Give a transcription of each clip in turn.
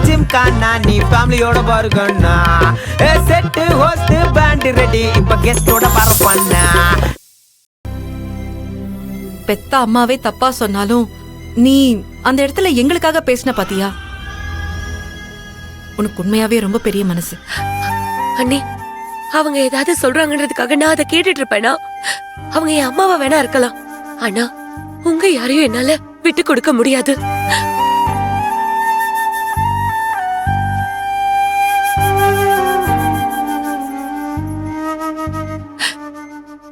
ஜிம்கானா நீ ஃபேமிலியோட பாருங்கண்ணா. செட்டு ஹோஸ்ட் பேண்ட் ரெடி இப்ப கெஸ்டோட பரப்பண்ணா. பெத்த அம்மாவே தப்பா சொன்னாலும் நீ அந்த இடத்துல எங்களுக்காக பேசின பாத்தியா? உனக்கு உண்மையாவே ரொம்ப பெரிய மனசு. அண்ணி, அவங்க ஏதாவது சொல்றாங்கன்றதுக்காக நான் அதை கேட்டுட்டு இருப்பேனா? அவங்க என் அம்மாவா வேணா இருக்கலாம், ஆனா உங்க யாரையும் என்னால விட்டு கொடுக்க முடியாது.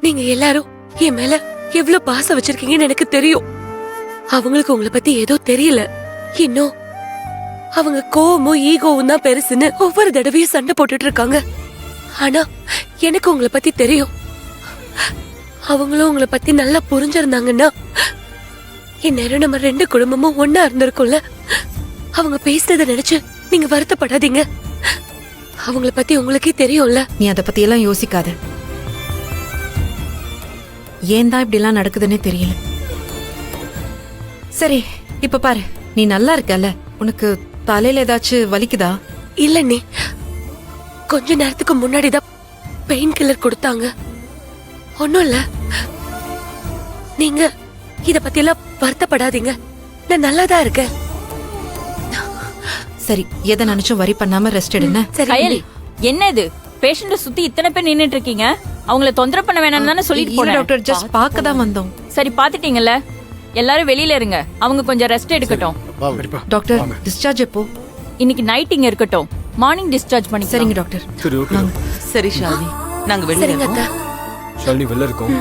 நீங்க எல்லாரும் என் மேல எவ்வளவு பாசம் வச்சிருக்கீங்கன்னு எனக்கு தெரியும். அவங்களுக்கு உங்களை பத்தி ஏதோ தெரியல. இன்னும் அவங்க கோவமும் ஈகோவும் தான் பெருசுன்னு ஒவ்வொரு தடவையும் சண்டை போட்டுட்டு இருக்காங்க. ஆனா எனக்கு உங்களை பத்தி தெரியும். அவங்களும் உங்களை பத்தி நல்லா புரிஞ்சிருந்தாங்கன்னா இந்நேரம் நம்ம 2 குடும்பமும் ஒன்னா இருந்திருக்கும்ல. அவங்க பேசுனதை நினைச்சு நீங்க வருத்தப்படாதீங்க. அவங்கள பத்தி உங்களுக்கே தெரியும்ல. நீ அத பத்தி எல்லாம் யோசிக்காத. ஏன் தான் இப்படி எல்லாம் நடக்குதுன்னே தெரியல. சரி, இப்ப பாரு, நீ நல்லா இருக்கல. உனக்கு தலையில ஏதாச்சும் வலிக்குதா? இல்ல நீ கொஞ்ச நேரத்துக்கு முன்னாடிதான் பெயின் கில்லர் கொடுத்தாங்க. ஒண்ணும் இல்ல. நீங்க இத பத்தி எல்லாம் வருத்தப்படாதீங்க. நான் நல்லாதான் இருக்கேன். சரி, எதை நினைச்சும் வரி பண்ணாம ரெஸ்ட் எடுங்க. சரி கயல், என்ன இது? பேஷண்ட சுத்தி இத்தனை பேர் நின்னுட்டு இருக்கீங்க. அவங்கள தொந்தரவு பண்ண வேணாம்னு தானே சொல்லிட்டு இல்ல போனேன். டாக்டர், ஜஸ்ட் பார்க்க தான் வந்தோம். சரி, பாத்துட்டீங்கல்ல, எல்லாரும் வெளியில இருங்க. அவங்க கொஞ்சம் ரெஸ்ட் எடுக்கட்டும். டாக்டர், டிஸ்சார்ஜ் எப்போ? இன்னைக்கு நைட் இங்க இருக்கட்டும், மார்னிங் டிஸ்சார்ஜ் பண்ணி. சரிங்க டாக்டர். சரி, ஓகே. சரி ஷாலினி, நாங்க வெளியில சரிங்க இருக்கோம். அக்கா. ஷாலினி வெளில இருக்கோம்.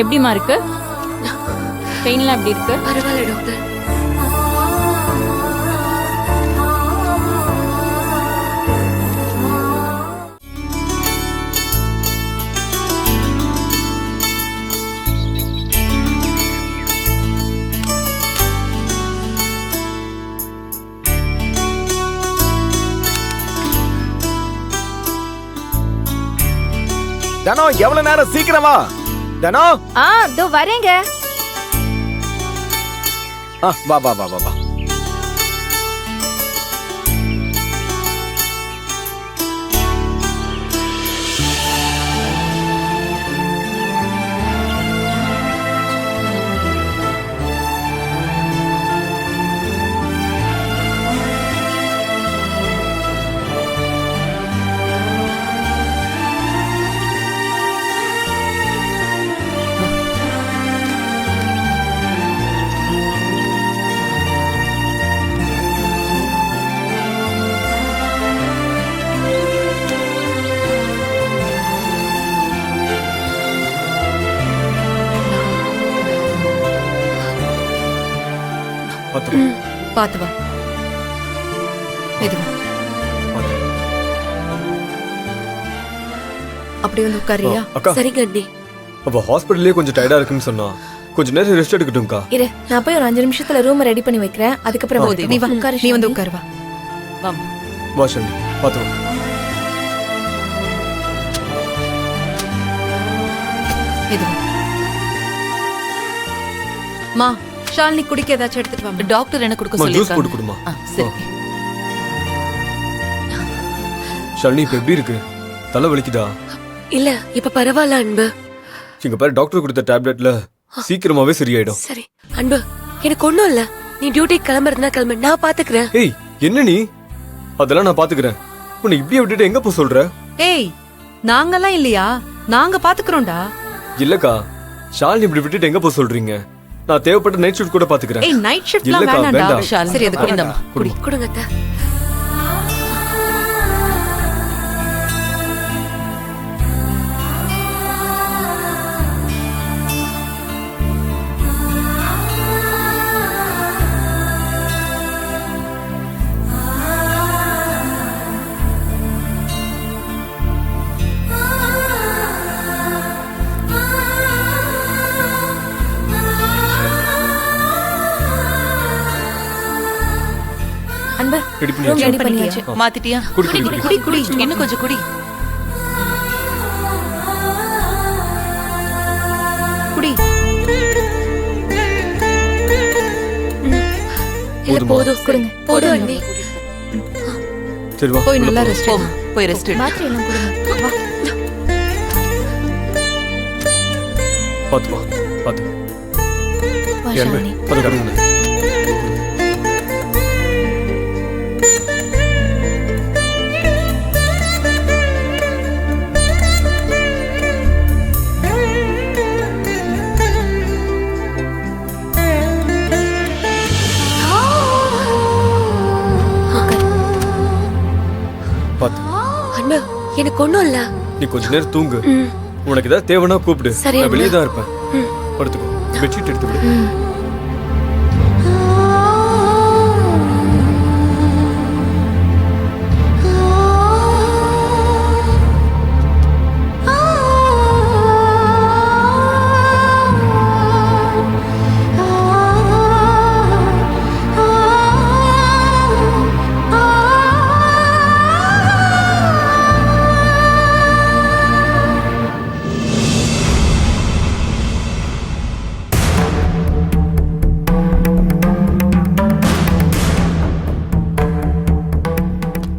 எப்படிமா இருக்கு? பெயின்லாம் எப்படி இருக்கு? பரவாயில்ல டாக்டர். தனோ, எவ்வளவு நேரம்? சீக்கிரமா தனோ. இதோ வரேங்க. வா வா வா வா வா. பாத்து வா. மெதுவா. அப்படி வந்து உட்காரியா? அக்கா, சரிங்க அண்ணி. அவ ஹாஸ்பிடல்லே கொஞ்சம் டயர்டா இருக்குன்னு சொன்னா. கொஞ்ச நேரம் ரெஸ்ட் எடுக்கட்டும்க்கா. இரு, நான் போய் ஒரு 5 நிமிஷத்துல ரூம் ரெடி பண்ணி வைக்கிறேன். அதுக்கப்புறம் நீ வா, நீ வந்து உட்காரு வா. வா ஷாலினி, பாத்து வா. மெதுவா. மா, ஷாலினி குடிக்க ஏதாச்சும் எடுத்துட்டு வா. டாக்டர் என்ன கொடுக்க ஜூஸ் போட்டு சொல்லிருக்காங்க? கொடுமா. சரி. ஷாலினி, இப்ப எப்படி இருக்கு? தலை வலிக்குதா? இல்ல, இப்ப பரவாயில்ல அன்பு. இங்க பாரு, டாக்டர் கொடுத்த டேப்லெட்ல சீக்கிரமாவே சரியாயிடும். சரி அன்பு, எனக்கு ஒண்ணும் இல்ல. நீ டியூட்டி கிளம்புறதுனா கிளம்பு, நான் பாத்துக்கிறேன். ஏய், என்ன நீ? அதெல்லாம் நான் பாத்துக்கிறேன். உன்னை இப்படியே விட்டுட்டு எங்க போ சொல்ற? ஏய், நாங்கெல்லாம் இல்லையா? நாங்க பாத்துக்கிறோம்டா. இல்லக்கா, ஷாலினி இப்படி விட்டுட்டு எங்க போ சொல்றீங்க? நான் தேவைப்பட்ட நைட் ஷிஃப்ட் கூட பாத்துக்கிறேன். ஏய், நைட் ஷிஃப்ட்லாம் இல்லக்கா, வேணாம்டா. வேண்டாம். ஷாலினி, சரி, அது குடி. இந்தாம்மா, குடி. கொடுங்க அத்தை. அன்பு, ரெடி room பண்ணியாச்சு. ready பண்ணியாச்சு. மாத்திட்டியா? குடி, குடி, குடி. குடி. இன்னும் கொஞ்சம் குடி. குடி. இல்ல போதுமா? போதும் கொடுங்க. போதும் அண்ணி. சரி வா போய் உள்ள நல்லா போலாம். ரெஸ்ட் போமா போய் ரெஸ்ட் எடு மாத்திரை எல்லாம் கொடுங்க. வா. பாத்து வா பாத்து வா ஏன் ஷாலினி. அது கடவுள் பாத்து அண்ணா எனக்கு ஒண்ணும் இல்ல. நீ கொஞ்ச நேரம் தூங்கு ம். உனக்கு ஏதாவது தேவைன்னா கூப்பிடு சரி, நான் வெளியே அண்ணா. தான் இருப்பேன் ம். படுத்துக்கோ பெட்ஷீட் எடுத்து விடு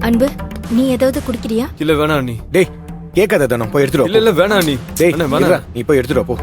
அன்பு, நீ ஏதாவது குடிக்கிறியா? இல்ல வேணாம் நீ டேய் கேட்காத தானே போய் எடுத்துட்டு வா இல்ல இல்ல வேணாம் நீ டேய் வேணாம் இருடா, வேணாம் நீ போய் எடுத்துட்டு வா போ.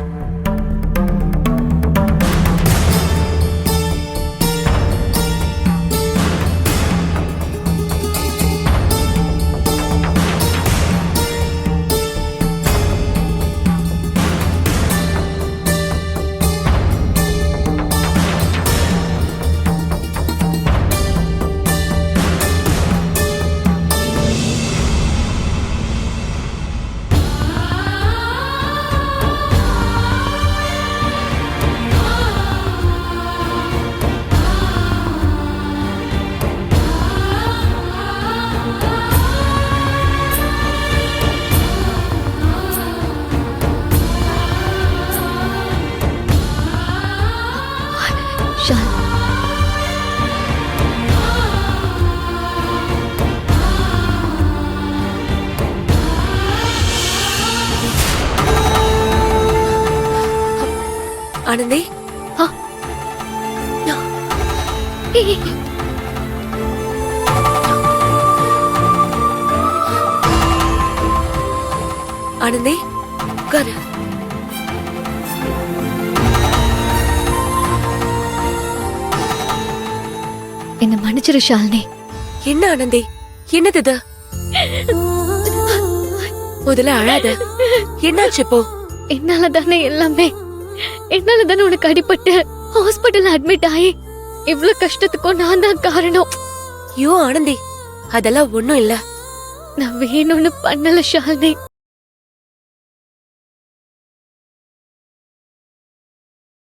ஷால். ஆனந்தி ஏய், ஆனந்தி உட்காரு. என்ன மன்னிச்சிரு ஷாலினி. என்ன ஆனந்தி என்னது இது? முதல்ல அழாத. என்னாச்சு இப்போ? என்னால தானே எல்லாமே. என்னால தானே உனக்கு அடிபட்டு ஹாஸ்பிட்டல் அட்மிட் ஆகி இவ்ளோ கஷ்டத்துக்கும் நான் தான் காரணம். ஐயோ ஆனந்தி அதெல்லாம் ஒண்ணும் இல்ல. நான் வேணும்னு பண்ணல ஷாலினி.